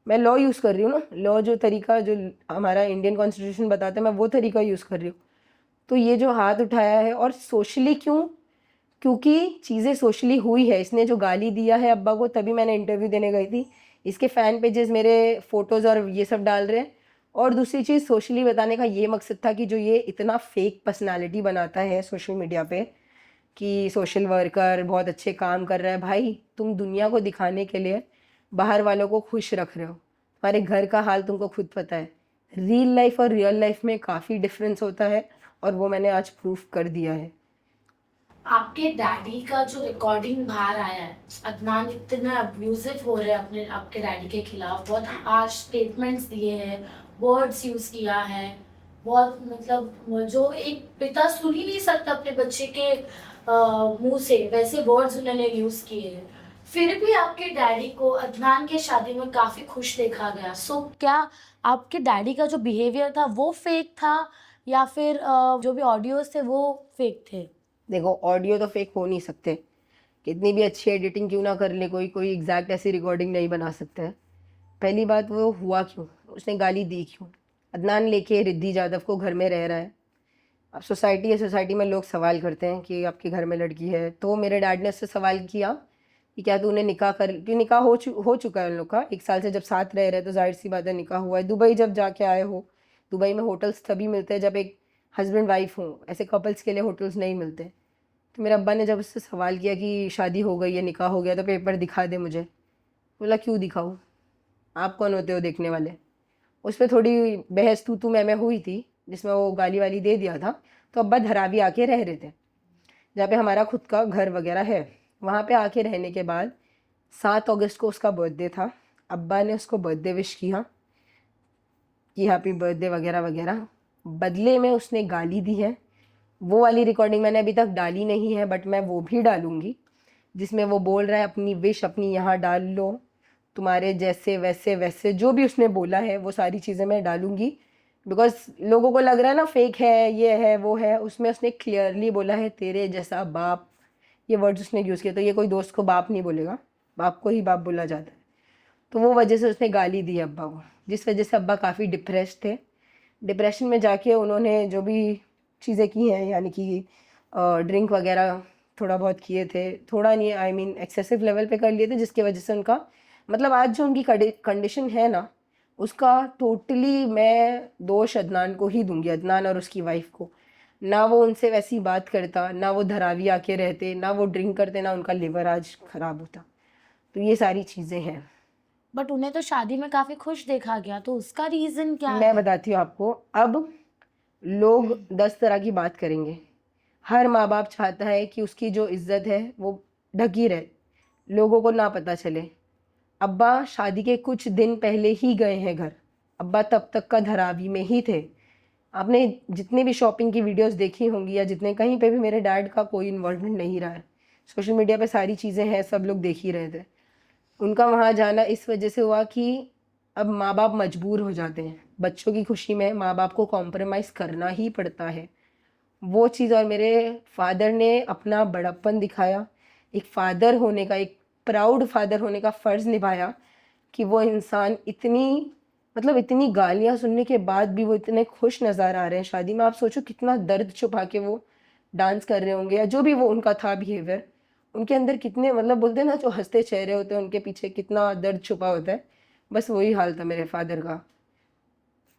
मैं लॉ यूज़ कर रही हूँ ना, लॉ जो तरीका जो हमारा इंडियन कॉन्स्टिट्यूशन बताता है मैं वो तरीका यूज़ कर रही हूँ। तो ये जो हाथ उठाया है, और सोशली क्यों? क्योंकि चीज़ें सोशली हुई है। इसने जो गाली दिया है अब्बा को, तभी मैंने इंटरव्यू देने गई थी। इसके फ़ैन पेजेस मेरे फ़ोटोज़ और ये सब डाल रहे हैं। और दूसरी चीज़, सोशली बताने का ये मकसद था कि जो ये इतना फेक पर्सनालिटी बनाता है सोशल मीडिया पे कि सोशल वर्कर बहुत अच्छे काम कर रहा है, भाई तुम दुनिया को दिखाने के लिए बाहर वालों को खुश रख रहे हो। तुम्हारे घर का हाल तुमको खुद पता है। रियल लाइफ और रियल लाइफ में काफ़ी डिफरेंस होता है, और वो मैंने आज प्रूफ कर दिया है। आपके डैडी का जो रिकॉर्डिंग बाहर आया है, अदनान इतना अब्यूजिव हो रहे हैं आपके डैडी के खिलाफ, बहुत हार्श स्टेटमेंट्स दिए हैं, वर्ड्स यूज़ किया है, बहुत मतलब जो एक पिता सुन ही नहीं सकता अपने बच्चे के मुंह से, वैसे वर्ड्स उन्होंने यूज़ किए हैं। फिर भी आपके डैडी को अदनान के शादी में काफ़ी खुश देखा गया। सो क्या आपके डैडी का जो बिहेवियर था वो फेक था, या फिर जो भी ऑडियोज थे वो फेक थे? देखो, ऑडियो तो फेक हो नहीं सकते, कितनी भी अच्छी एडिटिंग क्यों ना कर ले कोई, कोई एग्जैक्ट ऐसी रिकॉर्डिंग नहीं बना सकता है। पहली बात, वो हुआ क्यों, उसने गाली दी क्यों? अदनान लेके रिद्धि जादव को घर में रह रहा है। अब सोसाइटी है, सोसाइटी में लोग सवाल करते हैं कि आपके घर में लड़की है, तो मेरे डैड ने उससे सवाल किया कि क्या तूने निकाह कर, कि निकाह हो चुका है उन लोग का 1 साल से, जब साथ रह रहे तो जाहिर सी बात है निकाह हुआ है। दुबई जब जाके आए हो, दुबई में होटल्स तभी मिलते हैं जब एक हस्बैंड वाइफ हो, ऐसे कपल्स के लिए होटल्स नहीं मिलते। तो मेरे अब्बा ने जब उससे सवाल किया कि शादी हो गई है, निकाह हो गया, तो पेपर दिखा दे मुझे। बोला क्यों दिखाऊँ, आप कौन होते हो देखने वाले? उस पर थोड़ी बहस तू मैं हुई थी, जिसमें वो गाली वाली दे दिया था। तो अब्बा धरावी आके रह रहे थे, जहाँ पे हमारा खुद का घर वगैरह है। वहाँ पे आके रहने के बाद 7 अगस्त को उसका बर्थडे था। अब्बा ने उसको बर्थडे विश किया कि हैप्पी बर्थडे वगैरह वगैरह। बदले में उसने गाली दी है। वो वाली रिकॉर्डिंग मैंने अभी तक डाली नहीं है, बट मैं वो भी डालूंगी, जिसमें वो बोल रहा है अपनी विश अपनी यहाँ डाल लो, तुम्हारे जैसे वैसे वैसे, जो भी उसने बोला है वो सारी चीज़ें मैं डालूंगी। बिकॉज लोगों को लग रहा है ना फेक है, ये है वो है, उसमें उसने क्लियरली बोला है तेरे जैसा बाप, ये वर्ड्स उसने यूज़ किए। तो ये कोई दोस्त को बाप नहीं बोलेगा, बाप को ही बाप बोला जाता है। तो वो वजह से उसने गाली दी अब्बा को, जिस वजह से अब्बा काफ़ी डिप्रेस थे। डिप्रेशन में जाके उन्होंने जो भी चीज़ें की हैं, यानी कि ड्रिंक वगैरह थोड़ा बहुत किए थे, थोड़ा नहीं, आई मीन एक्सेसिव लेवल पे कर लिए थे, जिसकी वजह से उनका मतलब आज जो उनकी कंडीशन है ना, उसका टोटली मैं दोष अदनान को ही दूंगी, अदनान और उसकी वाइफ को। ना वो उनसे वैसी बात करता, ना वो धरावी आके रहते, ना वो ड्रिंक करते, ना उनका लिवर आज ख़राब होता। तो ये सारी चीज़ें हैं। बट उन्हें तो शादी में काफ़ी खुश देखा गया, तो उसका रीज़न क्या मैं है? बताती हूँ आपको। अब लोग 10 तरह की बात करेंगे। हर माँ बाप चाहता है कि उसकी जो इज्जत है वो ढकी रहे, लोगों को ना पता चले। अब्बा शादी के कुछ दिन पहले ही गए हैं घर, अब्बा तब तक का धरावी में ही थे। आपने जितनी भी शॉपिंग की वीडियोस देखी होंगी, या जितने, कहीं पे भी मेरे डैड का कोई इन्वॉल्वमेंट नहीं रहा है। सोशल मीडिया पे सारी चीज़ें हैं, सब लोग देख ही रहे थे। उनका वहाँ जाना इस वजह से हुआ कि अब माँ बाप मजबूर हो जाते हैं, बच्चों की खुशी में माँ बाप को कॉम्प्रोमाइज़ करना ही पड़ता है, वो चीज़। और मेरे फादर ने अपना बड़प्पन दिखाया, एक फ़ादर होने का, एक प्राउड फादर होने का फ़र्ज़ निभाया कि वो इंसान इतनी, मतलब इतनी गालियाँ सुनने के बाद भी वो इतने खुश नज़र आ रहे हैं शादी में। आप सोचो कितना दर्द छुपा के वो डांस कर रहे होंगे, या जो भी वो उनका था बिहेवियर, उनके अंदर कितने, मतलब बोलते हैं ना जो हंसते चेहरे होते हैं उनके पीछे कितना दर्द छुपा होता है। बस वही हाल था मेरे फादर का।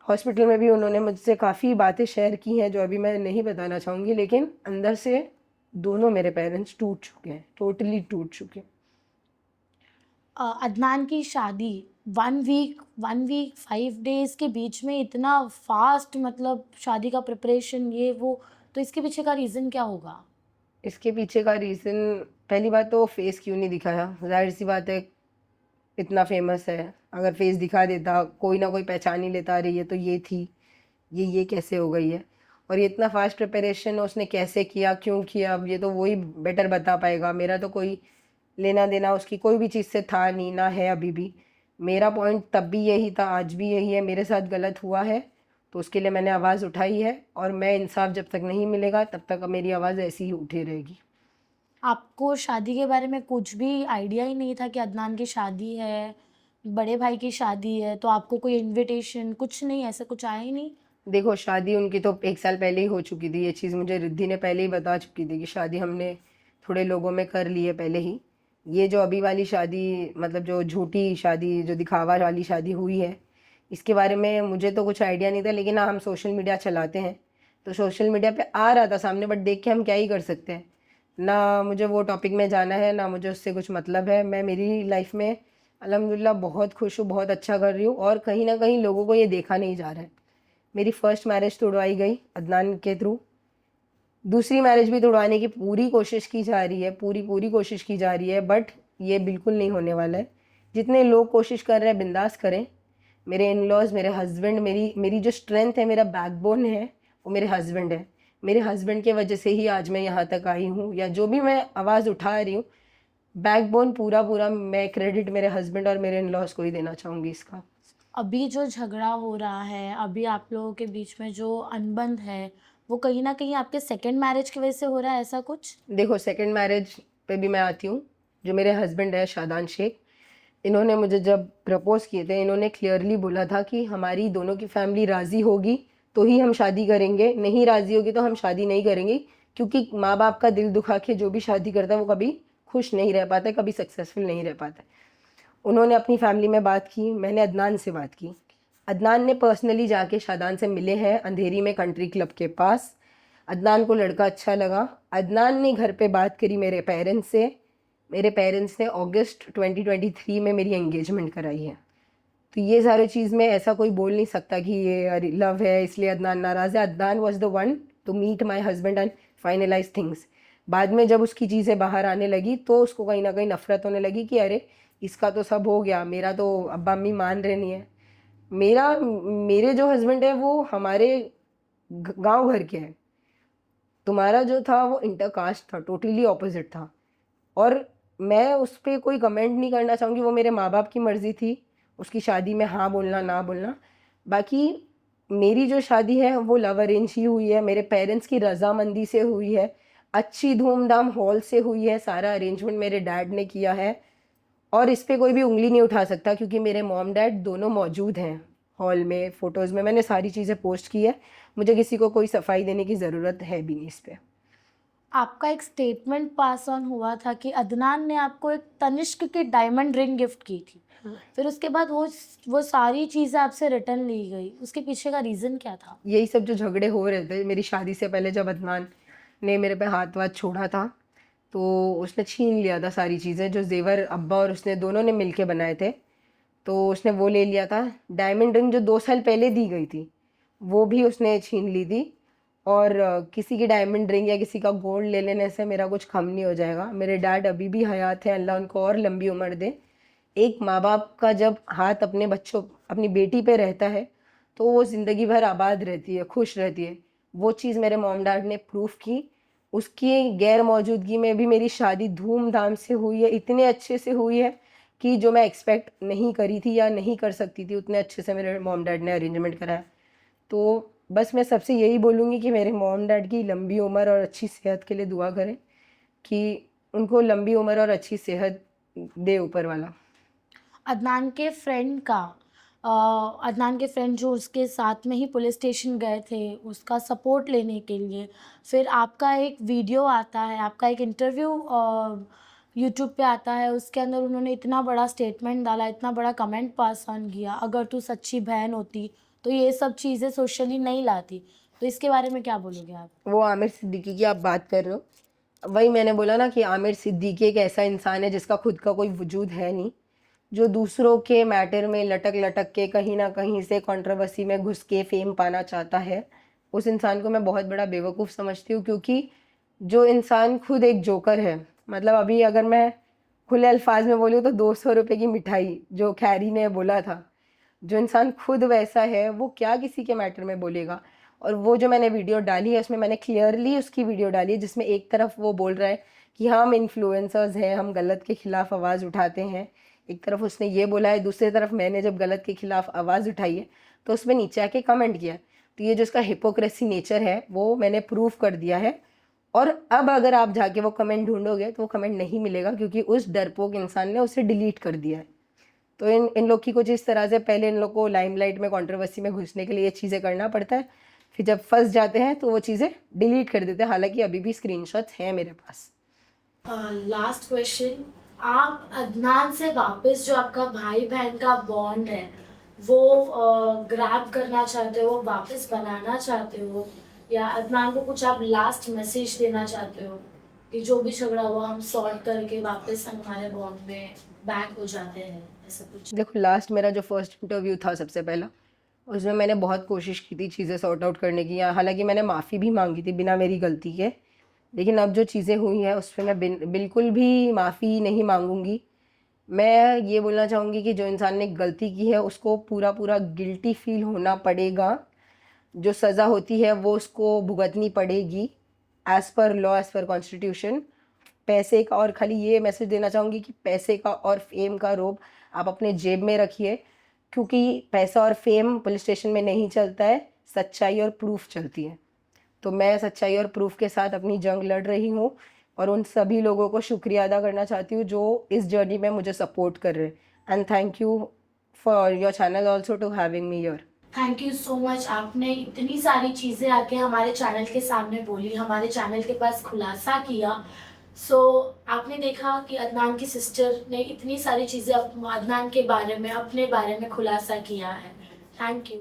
हॉस्पिटल में भी उन्होंने मुझसे काफ़ी बातें शेयर की हैं जो अभी मैं नहीं बताना चाहूँगी, लेकिन अंदर से दोनों मेरे पेरेंट्स टूट चुके हैं, टोटली टूट चुके हैं। अदनान की शादी 1 वीक 5 डेज़ के बीच में इतना फास्ट, मतलब शादी का प्रिपरेशन ये वो, तो इसके पीछे का रीज़न क्या होगा? इसके पीछे का रीज़न, पहली बात तो फेस क्यों नहीं दिखाया, जाहिर सी बात है, इतना फेमस है, अगर फेस दिखा देता कोई ना कोई पहचान ही लेता, रही है तो ये थी, ये कैसे हो गई है। और ये इतना फास्ट प्रिपरेशन उसने कैसे किया, क्यों किया, अब ये तो वही बेटर बता पाएगा। मेरा तो कोई लेना देना उसकी कोई भी चीज़ से था नहीं, ना है अभी भी। मेरा पॉइंट तब भी यही था, आज भी यही है, मेरे साथ गलत हुआ है तो उसके लिए मैंने आवाज़ उठाई है, और मैं इंसाफ जब तक नहीं मिलेगा तब तक मेरी आवाज़ ऐसी ही उठी रहेगी। आपको शादी के बारे में कुछ भी आइडिया ही नहीं था कि अदनान की शादी है, बड़े भाई की शादी है, तो आपको कोई इनविटेशन कुछ नहीं, ऐसा कुछ आया ही नहीं? देखो, शादी उनकी तो 1 साल पहले ही हो चुकी थी, ये चीज़ मुझे रिद्धि ने पहले ही बता चुकी थी कि शादी हमने थोड़े लोगों में कर ली है पहले ही। ये जो अभी वाली शादी, मतलब जो झूठी शादी, जो दिखावा वाली शादी हुई है, इसके बारे में मुझे तो कुछ आइडिया नहीं था। लेकिन हाँ, हम सोशल मीडिया चलाते हैं तो सोशल मीडिया पे आ रहा था सामने, बट देख के हम क्या ही कर सकते हैं। ना मुझे वो टॉपिक में जाना है, ना मुझे उससे कुछ मतलब है। मैं मेरी लाइफ में अल्हम्दुलिल्लाह बहुत खुश हूँ, बहुत अच्छा कर रही हूँ, और कहीं ना कहीं लोगों को ये देखा नहीं जा रहा है। मेरी फर्स्ट मैरिज तोड़वाई गई अदनान के थ्रू, दूसरी मैरिज भी तोड़वाने की पूरी कोशिश की जा रही है, पूरी कोशिश की जा रही है, बट ये बिल्कुल नहीं होने वाला है। जितने लोग कोशिश कर रहे हैं बिंदास करें। मेरे इन लॉज, मेरे हस्बैंड, मेरी जो स्ट्रेंथ है, मेरा बैकबोन है, वो मेरे हस्बैंड है। मेरे हस्बैंड के वजह से ही आज मैं यहाँ तक आई हूँ, या जो भी मैं आवाज़ उठा रही हूँ, बैकबोन पूरा पूरा मैं क्रेडिट मेरे हस्बैंड और मेरे इन लॉज को ही देना चाहूँगी इसका। अभी जो झगड़ा हो रहा है, अभी आप लोगों के बीच में जो अनबन है, वो कहीं न कहीं आपके सेकंड मैरिज की वजह से हो रहा है, ऐसा कुछ? देखो सेकंड मैरिज पे भी मैं आती हूँ। जो मेरे हस्बैंड है शादान शेख, इन्होंने मुझे जब प्रपोज़ किए थे, इन्होंने क्लियरली बोला था कि हमारी दोनों की फैमिली राज़ी होगी तो ही हम शादी करेंगे, नहीं राज़ी होगी तो हम शादी नहीं करेंगे। क्योंकि माँ बाप का दिल दुखा के जो भी शादी करता है वो कभी खुश नहीं रह पाता है, कभी सक्सेसफुल नहीं रह पाता है। उन्होंने अपनी फैमिली में बात की, मैंने अदनान से बात की। अदनान ने पर्सनली जाके शादान से मिले हैं अंधेरी में कंट्री क्लब के पास। अदनान को लड़का अच्छा लगा। अदनान ने घर पे बात करी मेरे पेरेंट्स से। मेरे पेरेंट्स ने अगस्त 2023 में मेरी एंगेजमेंट कराई है। तो ये सारी चीज़ में ऐसा कोई बोल नहीं सकता कि ये लव है इसलिए अदनान नाराज़ है। Adnan was the one to meet my husband and finalise things. बाद में जब उसकी चीज़ें बाहर आने लगी तो उसको कहीं ना कहीं नफरत होने लगी कि अरे इसका तो सब हो गया, मेरा तो अब्बा अम्मी मान रहे नहीं है। मेरे जो हस्बैंड है वो हमारे गांव घर के हैं। तुम्हारा जो था वो इंटरकास्ट था, टोटली ऑपोजिट था। और मैं उस पर कोई कमेंट नहीं करना चाहूँगी, वो मेरे माँ बाप की मर्ज़ी थी उसकी शादी में हाँ बोलना ना बोलना। बाकी मेरी जो शादी है वो लव अरेंज ही हुई है, मेरे पेरेंट्स की रजामंदी से हुई है, अच्छी धूमधाम हॉल से हुई है, सारा अरेंजमेंट मेरे डैड ने किया है। और इस पे कोई भी उंगली नहीं उठा सकता क्योंकि मेरे मॉम डैड दोनों मौजूद हैं हॉल में, फ़ोटोज़ में मैंने सारी चीज़ें पोस्ट की है। मुझे किसी को कोई सफाई देने की ज़रूरत है भी नहीं इस पर। आपका एक स्टेटमेंट पास ऑन हुआ था कि अदनान ने आपको एक तनिष्क की डायमंड रिंग गिफ्ट की थी, फिर उसके बाद वो सारी चीज़ें आपसे रिटर्न ली गई, उसके पीछे का रीज़न क्या था? यही सब जो झगड़े हो रहे थे मेरी शादी से पहले, जब अदनान ने मेरे पे हाथ वाथ छोड़ा था तो उसने छीन लिया था सारी चीज़ें जो जेवर अब्बा और उसने दोनों ने मिलके बनाए थे, तो उसने वो ले लिया था। डायमंड रिंग जो 2 साल पहले दी गई थी वो भी उसने छीन ली थी। और किसी की डायमंड रिंग या किसी का गोल्ड ले लेने से मेरा कुछ कम नहीं हो जाएगा। मेरे डैड अभी भी हयात है, अल्लाह उनको और लंबी उम्र दे। एक माँ बाप का जब हाथ अपने बच्चों अपनी बेटी पे रहता है तो वो ज़िंदगी भर आबाद रहती है, खुश रहती है। वो चीज़ मेरे मॉम डैड ने प्रूफ की। उसकी गैर मौजूदगी में भी मेरी शादी धूमधाम से हुई है, इतने अच्छे से हुई है कि जो मैं एक्सपेक्ट नहीं करी थी या नहीं कर सकती थी, उतने अच्छे से मेरे मॉम डैड ने अरेंजमेंट कराया। तो बस मैं सबसे यही बोलूँगी कि मेरे मॉम डैड की लंबी उम्र और अच्छी सेहत के लिए दुआ करें कि उनको लंबी उम्र और अच्छी सेहत दे ऊपर वाला। अदनान के फ्रेंड का अदनान के फ्रेंड जो उसके साथ में ही पुलिस स्टेशन गए थे उसका सपोर्ट लेने के लिए, फिर आपका एक वीडियो आता है, आपका एक इंटरव्यू यूट्यूब पे आता है, उसके अंदर उन्होंने इतना बड़ा स्टेटमेंट डाला, इतना बड़ा कमेंट पास ऑन किया, अगर तू सच्ची बहन होती तो ये सब चीज़ें सोशली नहीं लाती। तो इसके बारे में क्या बोलोगे आप? वो आमिर सिद्दीकी की आप बात कर रहे हो, वही मैंने बोला ना कि आमिर सिद्दीकी एक ऐसा इंसान है जिसका खुद का कोई वजूद है नहीं, जो दूसरों के मैटर में लटक लटक के कहीं ना कहीं से कंट्रोवर्सी में घुस के फेम पाना चाहता है। उस इंसान को मैं बहुत बड़ा बेवकूफ़ समझती हूँ क्योंकि जो इंसान खुद एक जोकर है, मतलब अभी अगर मैं खुले अल्फाज में बोलूँ तो 200 रुपये की मिठाई जो खैरी ने बोला था, जो इंसान खुद वैसा है वो क्या किसी के मैटर में बोलेगा। और वो जो मैंने वीडियो डाली है उसमें मैंने क्लियरली उसकी वीडियो डाली है जिसमें एक तरफ वो बोल रहा है कि हम इन्फ्लुएंसर्स हैं, हम गलत के ख़िलाफ़ आवाज़ उठाते हैं, एक तरफ उसने ये बोला है, दूसरी तरफ मैंने जब गलत के ख़िलाफ़ आवाज़ उठाई है तो उसमें नीचे आके कमेंट किया। तो ये जो इसका हिपोक्रेसी नेचर है वो मैंने प्रूव कर दिया है। और अब अगर आप जाके वो कमेंट ढूंढोगे तो वो कमेंट नहीं मिलेगा क्योंकि उस डरपोक इंसान ने उसे डिलीट कर दिया है। तो इन लोग की कुछ इस तरह से पहले इन लोग को लाइमलाइट में कंट्रोवर्सी में घुसने के लिए ये चीज़ें करना पड़ता है, फिर जब फंस जाते हैं तो वो चीज़ें डिलीट कर देते हैं। हालांकि अभी भी स्क्रीनशॉट्स हैं मेरे पास। लास्ट क्वेश्चन, आप अदनान से वापस जो आपका भाई बहन का बॉन्ड है वो ग्रैब करना चाहते हो, वापस बनाना चाहते हो, या अदनान को कुछ आप लास्ट मैसेज देना चाहते हो कि जो भी झगड़ा हुआ हम सॉर्ट करके वापस हमारे बॉन्ड में बैक हो जाते हैं, ऐसा कुछ? देखो लास्ट मेरा जो फर्स्ट इंटरव्यू था सबसे पहला, उसमें मैंने बहुत कोशिश की थी चीज़ें सॉर्ट आउट करने की, हालांकि मैंने माफ़ी भी मांगी थी बिना मेरी गलती के। लेकिन अब जो चीज़ें हुई हैं उस पर मैं बिल्कुल भी माफ़ी नहीं मांगूंगी। मैं ये बोलना चाहूँगी कि जो इंसान ने गलती की है उसको पूरा पूरा गिल्टी फील होना पड़ेगा। जो सज़ा होती है वो उसको भुगतनी पड़ेगी as per law, as per constitution. पैसे का और खाली ये मैसेज देना चाहूँगी कि पैसे का और फेम का रोब आप अपने जेब में रखिए, क्योंकि पैसा और फेम पुलिस स्टेशन में नहीं चलता है, सच्चाई और प्रूफ चलती है। तो मैं सच्चाई और प्रूफ के साथ अपनी जंग लड़ रही हूँ और उन सभी लोगों को शुक्रिया अदा करना चाहती हूँ जो इस जर्नी में मुझे सपोर्ट कर रहे हैं। And thank you for your channel also to having me here. Thank you so much, आपने इतनी सारी चीज़ें आके हमारे चैनल के सामने बोली, हमारे चैनल के पास खुलासा किया। आपने देखा कि अदनान की सिस्टर ने इतनी सारी चीज़ें अदनान के बारे में, अपने बारे में खुलासा किया है। Thank you.